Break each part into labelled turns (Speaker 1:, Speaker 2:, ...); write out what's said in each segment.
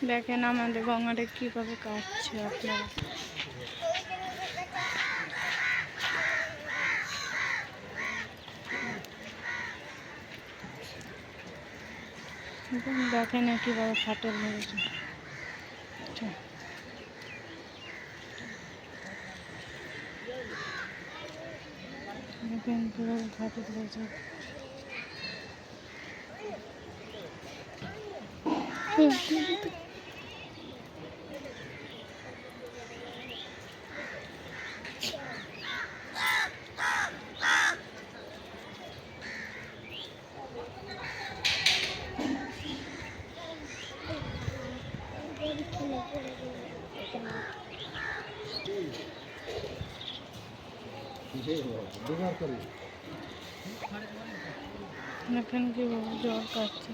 Speaker 1: দেখেন আমাদের গঙ্গাটা কিভাবে কাটছে আপনারা। দেখেন না কিভাবে ফাটল হয়েছে। দেখেন কিভাবে ফাটল হয়েছে। দেখেন কিভাবে জল কাটছে।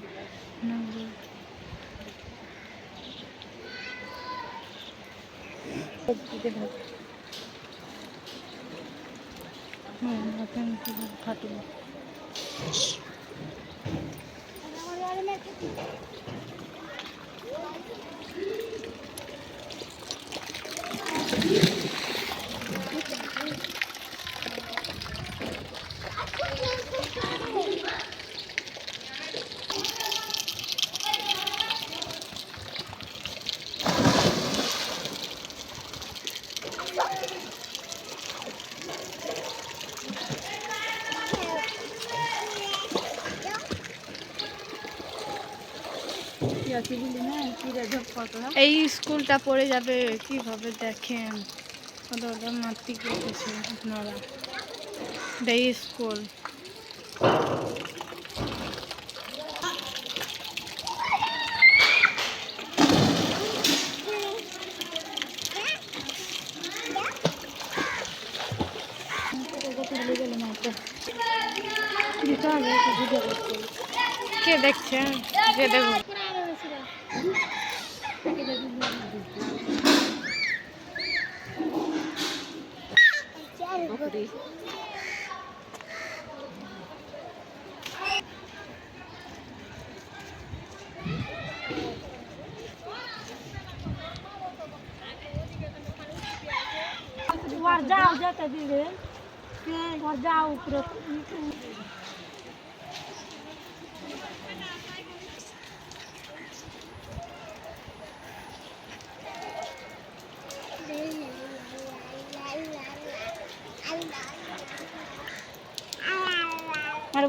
Speaker 1: দেখেন কিভাবে ফাটল। এই স্কুলটা পড়ে যাবে কিভাবে দেখেন, ওটা মাটি কেটেছে আপনারা। এই স্কুল কে দেখছেন? যে দেখুন যাও যেতে দিবে, যাও উপরে। আরে